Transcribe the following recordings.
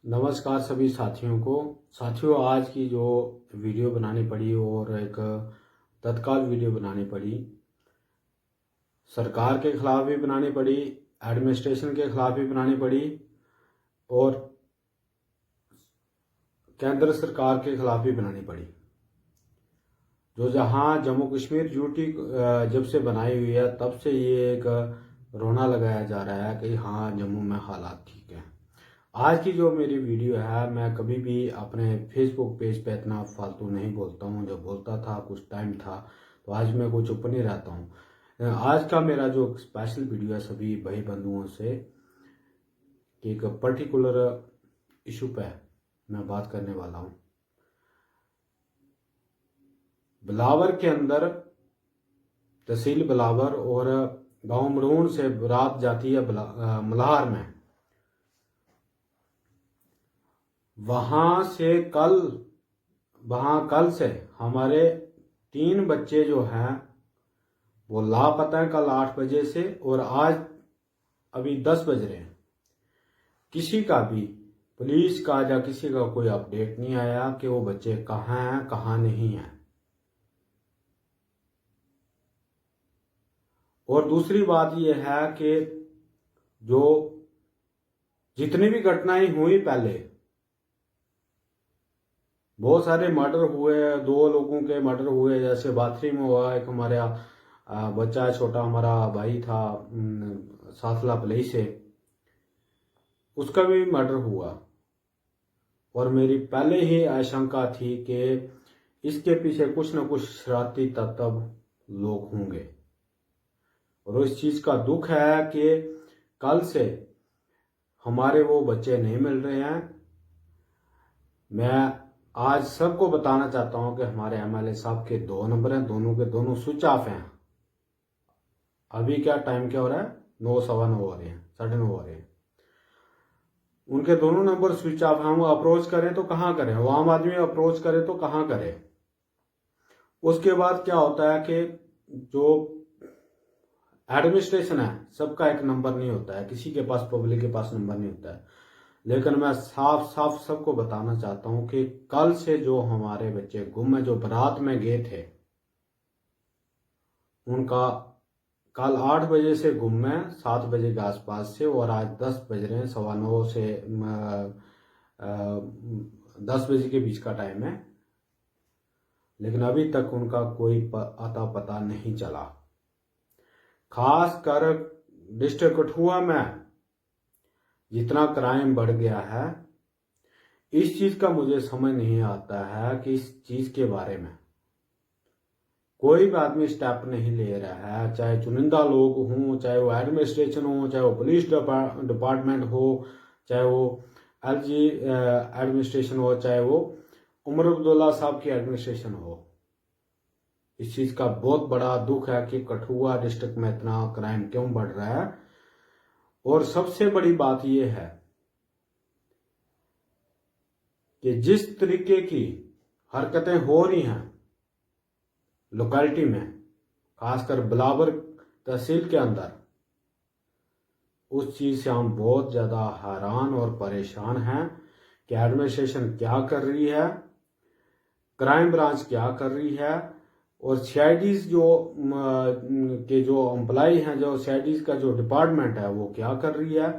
नमस्कार सभी साथियों को। साथियों, आज की जो वीडियो बनानी पड़ी और एक तत्काल वीडियो बनानी पड़ी, सरकार के खिलाफ भी बनानी पड़ी, एडमिनिस्ट्रेशन के खिलाफ भी बनानी पड़ी और केंद्र सरकार के खिलाफ भी बनानी पड़ी। जो जहां जम्मू कश्मीर यूटी जब से बनाई हुई है तब से ये एक रोना लगाया जा रहा है कि हाँ, जम्मू में हालात ठीक है। आज की जो मेरी वीडियो है, मैं कभी भी अपने फेसबुक पेज पे इतना फालतू नहीं बोलता हूँ। जब बोलता था कुछ टाइम था, तो आज मैं कुछ चुप नहीं रहता हूँ। आज का मेरा जो स्पेशल वीडियो है सभी भाई बंधुओं से कि एक पर्टिकुलर इशू पे मैं बात करने वाला हूँ। बिलावर के अंदर, तहसील बिलावर और गांव मड़ून से रात जाती है मल्हार में। वहां कल से हमारे 3 बच्चे जो हैं वो लापता हैं, कल 8 बजे से, और आज अभी 10 बज रहे हैं। किसी का भी, पुलिस का या किसी का कोई अपडेट नहीं आया कि वो बच्चे कहाँ हैं कहाँ नहीं हैं। और दूसरी बात यह है कि जो जितनी भी घटनाएं हुई पहले, बहुत सारे मर्डर हुए, 2 लोगों के मर्डर हुए, जैसे बाथरी में हुआ एक हमारा बच्चा है, छोटा हमारा भाई था साथला पलई से, उसका भी मर्डर हुआ। और मेरी पहले ही आशंका थी कि इसके पीछे कुछ न कुछ शरारती तत्व लोग होंगे। और इस चीज का दुख है कि कल से हमारे वो बच्चे नहीं मिल रहे हैं। मैं आज सबको बताना चाहता हूं कि हमारे एमएलए साहब के 2 नंबर हैं, दोनों के दोनों स्विच ऑफ हैं। अभी क्या टाइम क्या हो रहा है, 9 सवा 9 हो रहे हैं, 9:30 हो रहे हैं। उनके दोनों नंबर स्विच ऑफ हैं। वो अप्रोच करें तो कहाँ करें, वो आम आदमी अप्रोच करे तो कहाँ करे। उसके बाद क्या होता है कि जो एडमिनिस्ट्रेशन है, सबका एक नंबर नहीं होता है, किसी के पास, पब्लिक के पास नंबर नहीं होता है। लेकिन मैं साफ साफ सबको बताना चाहता हूं कि कल से जो हमारे बच्चे गुम है, जो बारात में गए थे, उनका कल 8 बजे से गुम है, 7 बजे के आसपास से, और आज 10 बज रहे हैं, सवा 9 से 10 बजे के बीच का टाइम है। लेकिन अभी तक उनका कोई अता पता नहीं चला। खास कर डिस्ट्रिक्ट कठुआ में जितना क्राइम बढ़ गया है, इस चीज का मुझे समझ नहीं आता है कि इस चीज के बारे में कोई भी आदमी स्टेप नहीं ले रहा है। चाहे चुनिंदा लोग हों, चाहे वो एडमिनिस्ट्रेशन हो, चाहे वो पुलिस डिपार्टमेंट हो, चाहे वो एलजी एडमिनिस्ट्रेशन हो, चाहे वो उमर अब्दुल्ला साहब की एडमिनिस्ट्रेशन हो। इस चीज का बहुत बड़ा दुख है कि कठुआ डिस्ट्रिक्ट में इतना क्राइम क्यों बढ़ रहा है। और सबसे बड़ी बात यह है कि जिस तरीके की हरकतें हो रही हैं लोकेलिटी में, खासकर बिलावर तहसील के अंदर, उस चीज से हम बहुत ज्यादा हैरान और परेशान हैं कि एडमिनिस्ट्रेशन क्या कर रही है, क्राइम ब्रांच क्या कर रही है, और सीआईडीज के जो एम्प्लाई हैं, जो सीआईडीज का जो डिपार्टमेंट है, वो क्या कर रही है।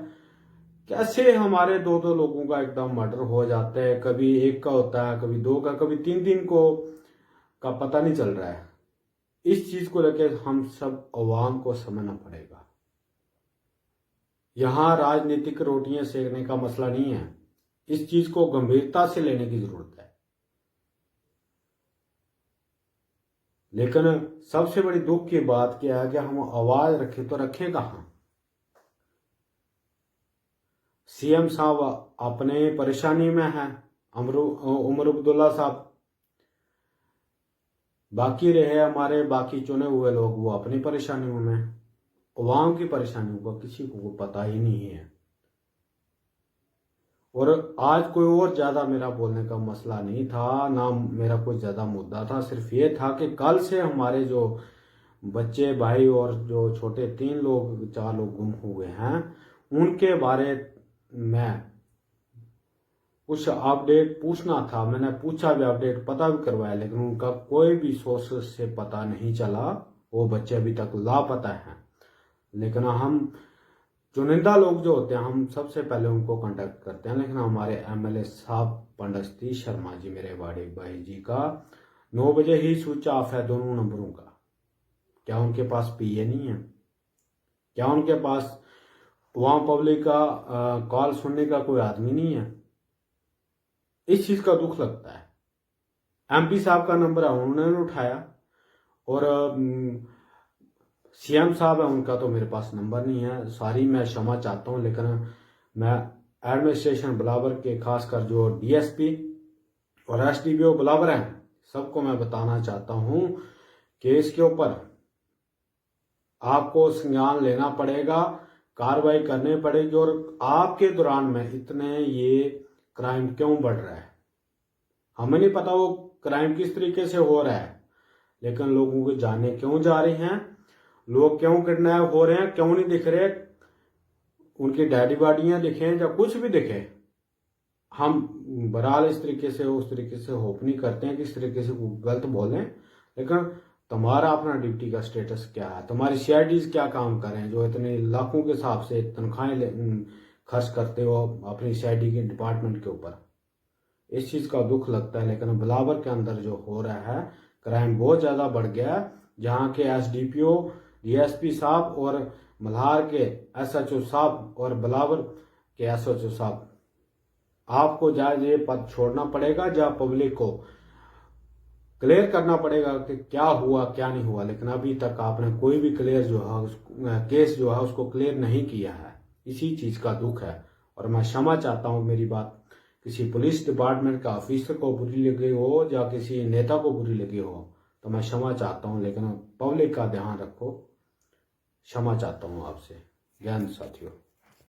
कैसे हमारे 2-2 लोगों का एकदम मर्डर हो जाता है, कभी एक का होता है, कभी 2 का, कभी 3-3 को का पता नहीं चल रहा है। इस चीज को लेकर हम सब अवाम को समझना पड़ेगा। यहां राजनीतिक रोटियां सेकने का मसला नहीं है, इस चीज को गंभीरता से लेने की जरूरत है। लेकिन सबसे बड़ी दुख की बात क्या है कि हम आवाज रखें तो रखें कहां। सीएम साहब अपने परेशानी में हैं, उमर अब्दुल्ला साहब, बाकी रहे हमारे बाकी चुने हुए लोग, वो अपनी परेशानियों में। अवाम की परेशानियों का किसी को पता ही नहीं है। और आज कोई और ज्यादा मेरा बोलने का मसला नहीं था, ना मेरा कोई ज्यादा मुद्दा था। सिर्फ ये था कि कल से हमारे जो बच्चे भाई और जो छोटे 3 लोग 4 लोग गुम हुए हैं, उनके बारे में कुछ अपडेट पूछना था, मैंने पूछा भी, अपडेट पता भी करवाया, लेकिन उनका कोई भी सोर्स से पता नहीं चला। वो बच्चे अभी तक लापता हैं। लेकिन हम चुनिंदा लोग जो होते हैं, हम सबसे पहले उनको कांटेक्ट करते हैं। लेकिन हमारे एमएलए साहब पंडित सतीश शर्मा जी, मेरे बड़े भाई जी का 9 बजे ही स्विच ऑफ है दोनों नंबरों का। क्या उनके पास पीए नहीं है? क्या उनके पास वहां पब्लिक का कॉल सुनने का कोई आदमी नहीं है? इस चीज का दुख लगता है। एमपी साहब का नंबर है, उन्होंने उठाया, और सीएम साहब है, उनका तो मेरे पास नंबर नहीं है। सॉरी, मैं क्षमा चाहता हूं, लेकिन मैं एडमिनिस्ट्रेशन बिलावर के खासकर जो डीएसपी और एसडीपीओ बिलावर हैं, सबको मैं बताना चाहता हूं कि इसके ऊपर आपको संज्ञान लेना पड़ेगा, कार्रवाई करनी पड़ेगी। और आपके दौरान में इतने ये क्राइम क्यों बढ़ रहा है, हमें नहीं पता वो क्राइम किस तरीके से हो रहा है, लेकिन लोगों को जाने क्यों जा रही हैं, लोग क्यों किडनैप हो रहे हैं, क्यों नहीं दिख रहे, उनकी डैडी बॉडियां दिखे या कुछ भी दिखे। हम बहरहाल इस तरीके से उस तरीके से होप नहीं करते हैं कि इस तरीके से गलत बोलें, लेकिन तुम्हारा अपना ड्यूटी का स्टेटस क्या है, तुम्हारी सीआईडीज क्या काम कर रहे हैं जो इतने लाखों के हिसाब से तनख्वाहें खर्च करते हो अपनी सीआईडी के डिपार्टमेंट के ऊपर। इस चीज का दुख लगता है। लेकिन बिलावर के अंदर जो हो रहा है क्राइम बहुत ज्यादा बढ़ गया है, जहाँ के एसडीपीओ डीएसपी साहब और मल्हार के एसएचओ साहब और बिलावर के एसएचओ साहब, आपको जायज ये पद छोड़ना पड़ेगा, जहाँ पब्लिक को क्लियर करना पड़ेगा कि क्या हुआ क्या नहीं हुआ। लेकिन अभी तक आपने कोई भी क्लियर जो है केस जो है उसको क्लियर नहीं किया है। इसी चीज का दुख है, और मैं क्षमा चाहता हूं, मेरी बात किसी पुलिस डिपार्टमेंट का ऑफिसर को बुरी लगी हो या किसी नेता को बुरी लगी हो तो मैं क्षमा चाहता हूं, लेकिन पब्लिक का ध्यान रखो। क्षमा चाहता हूं आपसे। ज्ञान साथियों।